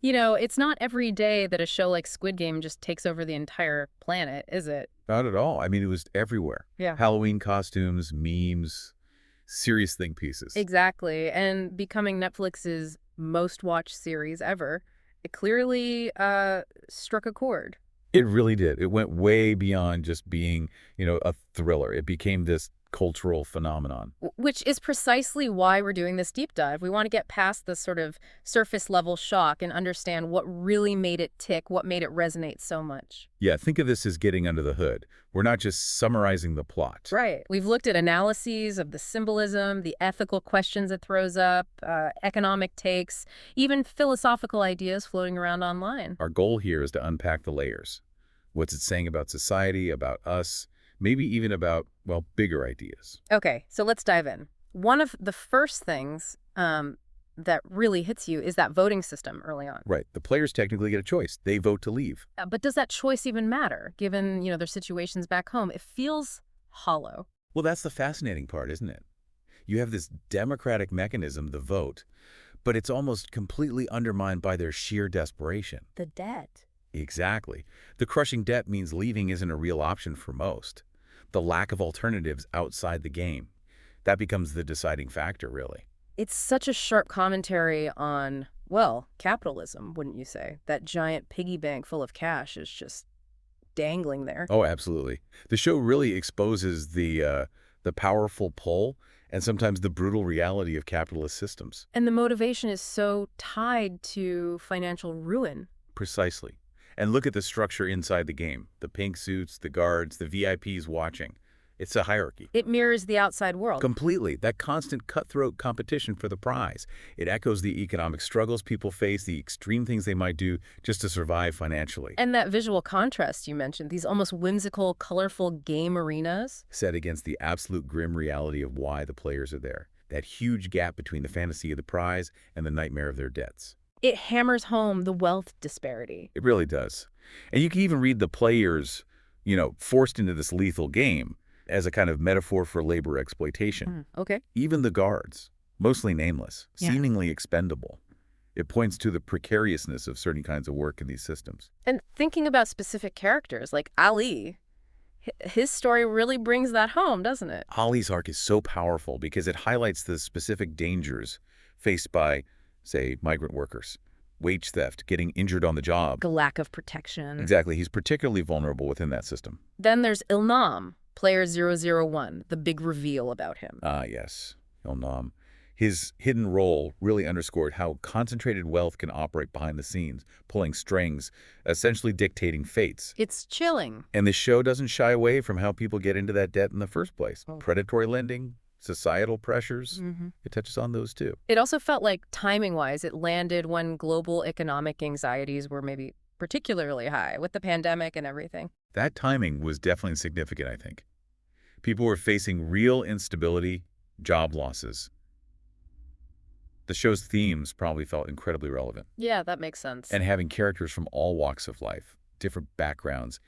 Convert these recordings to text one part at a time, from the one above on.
You know, it's not every day that a show like Squid Game just takes over the entire planet, is it? Not at all. I mean, it was everywhere. Yeah. Halloween costumes, memes, serious think pieces. Exactly. And becoming Netflix's most watched series ever, it clearly struck a chord. It really did. It went way beyond just being, a thriller. It became this cultural phenomenon. Which is precisely why we're doing this deep dive. We want to get past the sort of surface level shock and understand what really made it tick, what made it resonate so much. Yeah, think of this as getting under the hood. We're not just summarizing the plot. Right. We've looked at analyses of the symbolism, the ethical questions it throws up, economic takes, even philosophical ideas floating around online. Our goal here is to unpack the layers. What's it saying about society, about us, maybe even about, well, bigger ideas. Okay, so let's dive in. One of the first things that really hits you is that voting system early on. Right. The players technically get a choice. They vote to leave. But does that choice even matter, given, their situations back home? It feels hollow. Well, that's the fascinating part, isn't it? You have this democratic mechanism, the vote, but it's almost completely undermined by their sheer desperation. The debt. Exactly. The crushing debt means leaving isn't a real option for most. The lack of alternatives outside the game. That becomes the deciding factor, really. It's such a sharp commentary on, well, capitalism, wouldn't you say? That giant piggy bank full of cash is just dangling there. Oh, absolutely. The show really exposes the powerful pull and sometimes the brutal reality of capitalist systems. And the motivation is so tied to financial ruin. Precisely. And look at the structure inside the game. The pink suits, the guards, the VIPs watching. It's a hierarchy. It mirrors the outside world. Completely. That constant cutthroat competition for the prize. It echoes the economic struggles people face, the extreme things they might do just to survive financially. And that visual contrast you mentioned, these almost whimsical, colorful game arenas. Set against the absolute grim reality of why the players are there. That huge gap between the fantasy of the prize and the nightmare of their debts. It hammers home the wealth disparity. It really does. And you can even read the players, forced into this lethal game as a kind of metaphor for labor exploitation. Okay. Even the guards, mostly nameless, Yeah. seemingly expendable. It points to the precariousness of certain kinds of work in these systems. And thinking about specific characters like Ali, his story really brings that home, doesn't it? Holly's arc is so powerful because it highlights the specific dangers faced by, say, migrant workers. Wage theft, getting injured on the job. A lack of protection. Exactly. He's particularly vulnerable within that system. Then there's Ilnam, player 001, the big reveal about him. Ah, yes. Ilnam. His hidden role really underscored how concentrated wealth can operate behind the scenes, pulling strings, essentially dictating fates. It's chilling. And the show doesn't shy away from how people get into that debt in the first place. Oh. Predatory lending, societal pressures. It touches on those too. It also felt like, timing-wise, it landed when global economic anxieties were maybe particularly high with the pandemic and everything. That timing was definitely significant, I think. People were facing real instability, job losses. The show's themes probably felt incredibly relevant. Yeah, that makes sense. And having characters from all walks of life, different backgrounds,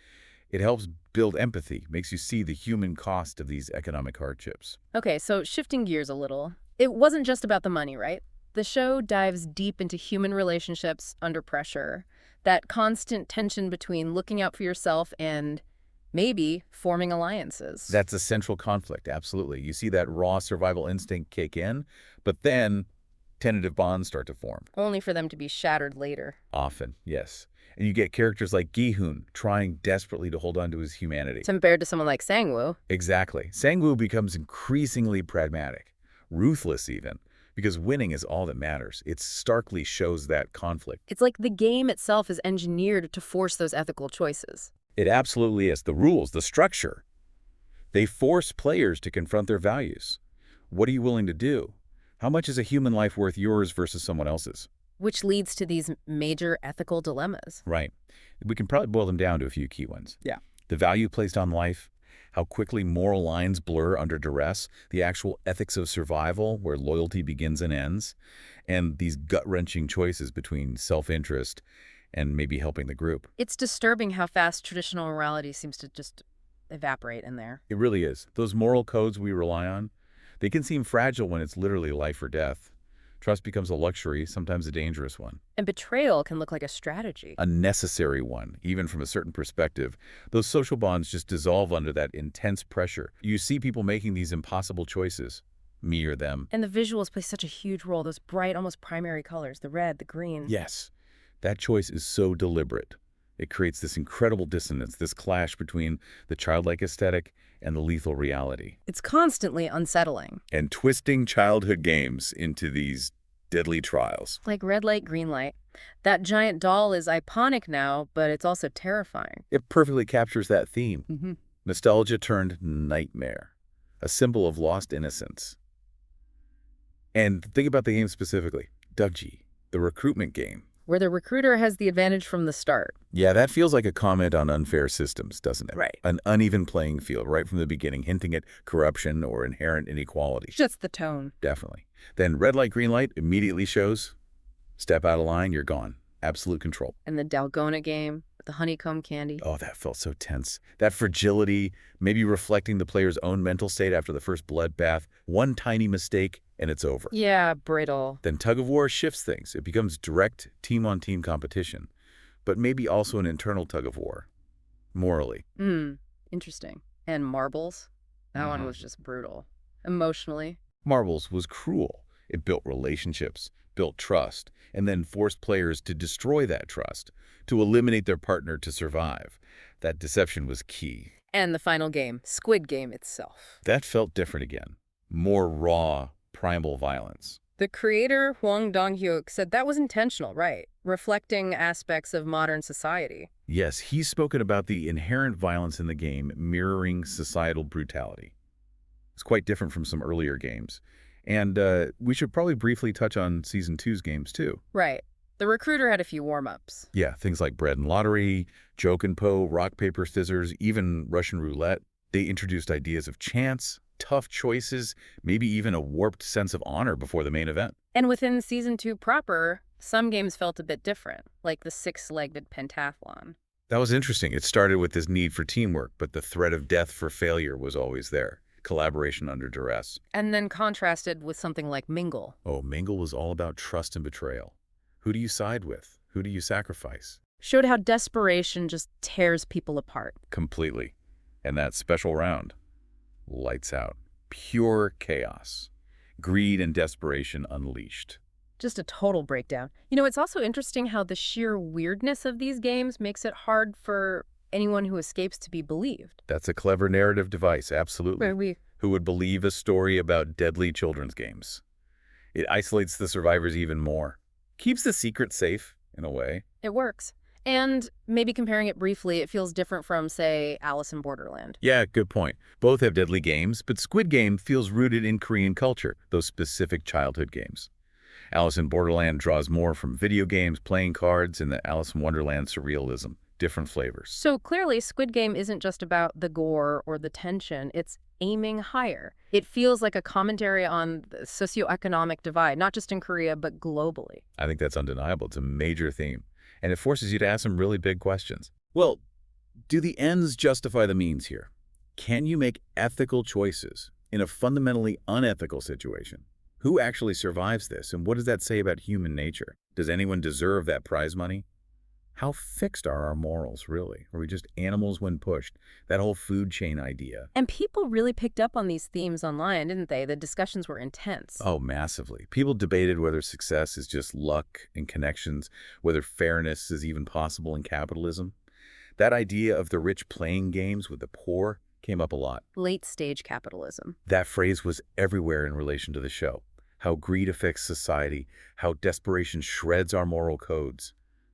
it helps build empathy, makes you see the human cost of these economic hardships. Okay, so shifting gears a little. It wasn't just about the money, right? The show dives deep into human relationships under pressure, that constant tension between looking out for yourself and maybe forming alliances. That's a central conflict, absolutely. You see that raw survival instinct kick in, but then tentative bonds start to form. Only for them to be shattered later. Often, yes. And you get characters like Gi-hoon trying desperately to hold on to his humanity. Compared to someone like Sang-woo. Exactly. Sang-woo becomes increasingly pragmatic, ruthless even, because winning is all that matters. It starkly shows that conflict. It's like the game itself is engineered to force those ethical choices. It absolutely is. The rules, the structure, they force players to confront their values. What are you willing to do? How much is a human life worth yours versus someone else's? Which leads to these major ethical dilemmas. Right. We can probably boil them down to a few key ones. Yeah. The value placed on life, how quickly moral lines blur under duress, the actual ethics of survival where loyalty begins and ends, and these gut-wrenching choices between self-interest and maybe helping the group. It's disturbing how fast traditional morality seems to just evaporate in there. It really is. Those moral codes we rely on, they can seem fragile when it's literally life or death. Trust becomes a luxury, sometimes a dangerous one. And betrayal can look like a strategy. A necessary one, even from a certain perspective. Those social bonds just dissolve under that intense pressure. You see people making these impossible choices, me or them. And the visuals play such a huge role, those bright, almost primary colors, the red, the green. Yes, that choice is so deliberate. It creates this incredible dissonance, this clash between the childlike aesthetic and the lethal reality. It's constantly unsettling. And twisting childhood games into these deadly trials. Like red light, green light. That giant doll is iconic now, but it's also terrifying. It perfectly captures that theme. Mm-hmm. Nostalgia turned nightmare, a symbol of lost innocence. And think about the game specifically, Duggy, the recruitment game. Where the recruiter has the advantage from the start. Yeah, that feels like a comment on unfair systems, doesn't it? Right. An uneven playing field right from the beginning, hinting at corruption or inherent inequality. Just the tone. Definitely. Then red light, green light immediately shows, step out of line, you're gone. Absolute control. And the Dalgona game, with the honeycomb candy. Oh, that felt so tense. That fragility, maybe reflecting the player's own mental state after the first bloodbath. One tiny mistake, and it's over. Yeah, brittle. Then tug of war shifts things. It becomes direct team-on-team competition, but maybe also an internal tug of war, morally. Interesting. And marbles? That one was just brutal. Emotionally. Marbles was cruel. It built relationships, built trust, and then forced players to destroy that trust, to eliminate their partner to survive. That deception was key. And the final game, Squid Game itself. That felt different again. More raw, primal violence. The creator, Hwang Dong-hyuk, said that was intentional, right? Reflecting aspects of modern society. Yes, he's spoken about the inherent violence in the game mirroring societal brutality. It's quite different from some earlier games. And we should probably briefly touch on Season 2's games, too. Right. The recruiter had a few warm-ups. Yeah, things like bread and lottery, joke and po, rock, paper, scissors, even Russian roulette. They introduced ideas of chance, tough choices, maybe even a warped sense of honor before the main event. And within Season 2 proper, some games felt a bit different, like the six-legged pentathlon. That was interesting. It started with this need for teamwork, but the threat of death for failure was always there. Collaboration under duress. And then contrasted with something like Mingle. Oh, Mingle was all about trust and betrayal. Who do you side with? Who do you sacrifice? Showed how desperation just tears people apart. Completely. And that special round, lights out. Pure chaos. Greed and desperation unleashed. Just a total breakdown. You know, it's also interesting how the sheer weirdness of these games makes it hard for anyone who escapes to be believed. That's a clever narrative device, absolutely. Who would believe a story about deadly children's games? It isolates the survivors even more. Keeps the secret safe, in a way. It works. And maybe comparing it briefly, it feels different from, say, Alice in Borderland. Yeah, good point. Both have deadly games, but Squid Game feels rooted in Korean culture, those specific childhood games. Alice in Borderland draws more from video games, playing cards, and the Alice in Wonderland surrealism. Different flavors. So clearly, Squid Game isn't just about the gore or the tension. It's aiming higher. It feels like a commentary on the socioeconomic divide, not just in Korea, but globally. I think that's undeniable. It's a major theme. And it forces you to ask some really big questions. Well, do the ends justify the means here? Can you make ethical choices in a fundamentally unethical situation? Who actually survives this, and what does that say about human nature? Does anyone deserve that prize money? How fixed are our morals, really? Are we just animals when pushed? That whole food chain idea. And people really picked up on these themes online, didn't they? The discussions were intense. Oh, massively. People debated whether success is just luck and connections, whether fairness is even possible in capitalism. That idea of the rich playing games with the poor came up a lot. Late-stage capitalism. That phrase was everywhere in relation to the show. How greed affects society, how desperation shreds our moral codes.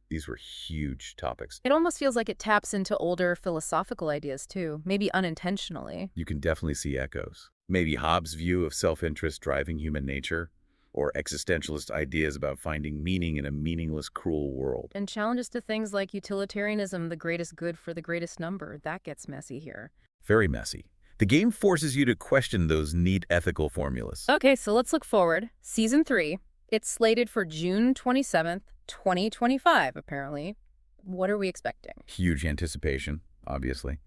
These were huge topics. It almost feels like it taps into older philosophical ideas, too, maybe unintentionally. You can definitely see echoes. Maybe Hobbes' view of self-interest driving human nature, or existentialist ideas about finding meaning in a meaningless, cruel world. And challenges to things like utilitarianism, the greatest good for the greatest number. That gets messy here. Very messy. The game forces you to question those neat ethical formulas. Okay, so let's look forward. Season 3. It's slated for June 27th, 2025, apparently. What are we expecting? Huge anticipation, obviously.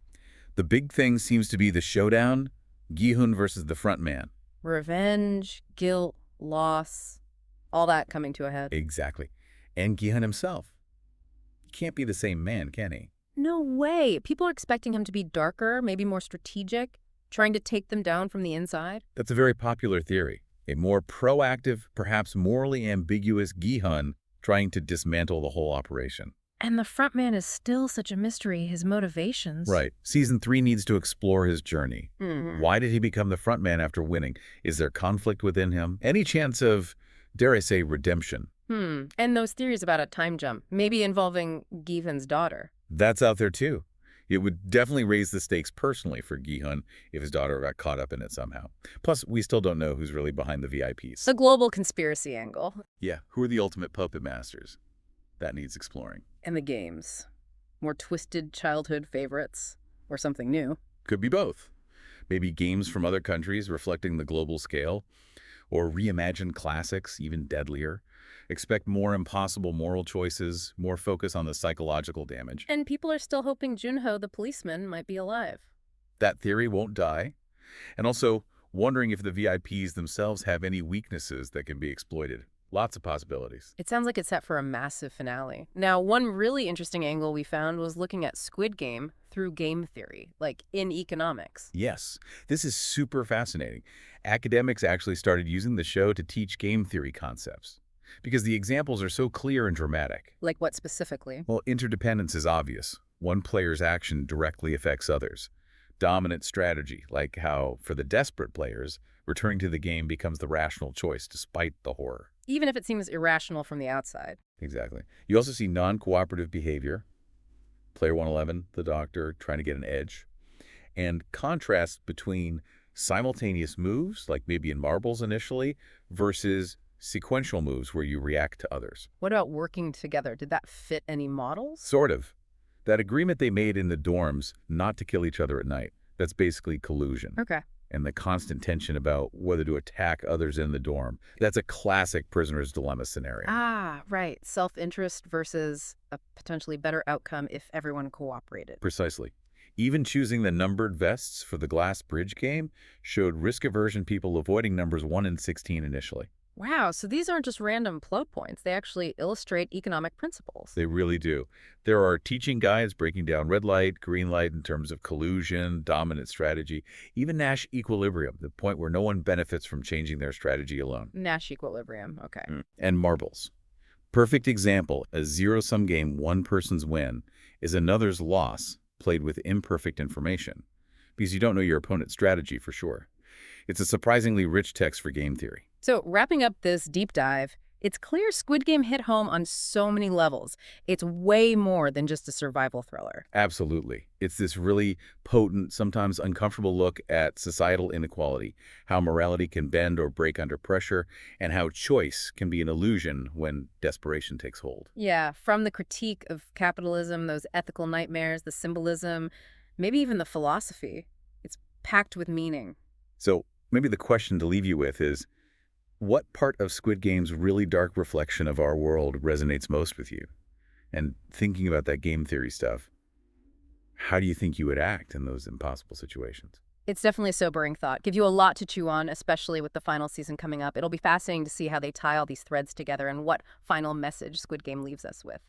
The big thing seems to be the showdown, Gi-hun versus the front man. Revenge, guilt, loss. All that coming to a head. Exactly. And Gi-hun himself. He can't be the same man, can he? No way. People are expecting him to be darker, maybe more strategic, trying to take them down from the inside. That's a very popular theory. A more proactive, perhaps morally ambiguous Gi-hun trying to dismantle the whole operation. And the front man is still such a mystery, his motivations. Right. Season 3 needs to explore his journey. Why did he become the front man after winning? Is there conflict within him? Any chance of, dare I say, redemption? And those theories about a time jump, maybe involving Given's daughter. That's out there too. It would definitely raise the stakes personally for Gi-hun if his daughter got caught up in it somehow. Plus, we still don't know who's really behind the VIPs. The global conspiracy angle. Yeah, who are the ultimate puppet masters? That needs exploring. And the games. More twisted childhood favorites. Or something new. Could be both. Maybe games from other countries reflecting the global scale, or reimagined classics, even deadlier. Expect more impossible moral choices, more focus on the psychological damage. And people are still hoping Junho, the policeman, might be alive. That theory won't die. And also, wondering if the VIPs themselves have any weaknesses that can be exploited. Lots of possibilities. It sounds like it's set for a massive finale. Now, one really interesting angle we found was looking at Squid Game through game theory, like in economics. Yes, this is super fascinating. Academics actually started using the show to teach game theory concepts because the examples are so clear and dramatic. Like what specifically? Well, interdependence is obvious. One player's action directly affects others. Dominant strategy, like how, for the desperate players, returning to the game becomes the rational choice despite the horror. Even if it seems irrational from the outside. Exactly. You also see non-cooperative behavior. Player 111, the doctor, trying to get an edge. And contrast between simultaneous moves, like maybe in marbles initially, versus sequential moves where you react to others. What about working together? Did that fit any models? Sort of. That agreement they made in the dorms not to kill each other at night, that's basically collusion. Okay. And the constant tension about whether to attack others in the dorm. That's a classic prisoner's dilemma scenario. Ah, right. Self-interest versus a potentially better outcome if everyone cooperated. Precisely. Even choosing the numbered vests for the glass bridge game showed risk-aversion people avoiding numbers 1 and 16 initially. Wow, so these aren't just random plot points. They actually illustrate economic principles. They really do. There are teaching guides breaking down red light, green light in terms of collusion, dominant strategy, even Nash equilibrium, the point where no one benefits from changing their strategy alone. Nash equilibrium, okay. And marbles. Perfect example, a zero-sum game, one person's win is another's loss played with imperfect information, because you don't know your opponent's strategy for sure. It's a surprisingly rich text for game theory. So wrapping up this deep dive, it's clear Squid Game hit home on so many levels. It's way more than just a survival thriller. Absolutely. It's this really potent, sometimes uncomfortable look at societal inequality, how morality can bend or break under pressure, and how choice can be an illusion when desperation takes hold. Yeah, from the critique of capitalism, those ethical nightmares, the symbolism, maybe even the philosophy. It's packed with meaning. So maybe the question to leave you with is, what part of Squid Game's really dark reflection of our world resonates most with you? And thinking about that game theory stuff, how do you think you would act in those impossible situations? It's definitely a sobering thought. Give you a lot to chew on, especially with the final season coming up. It'll be fascinating to see how they tie all these threads together and what final message Squid Game leaves us with.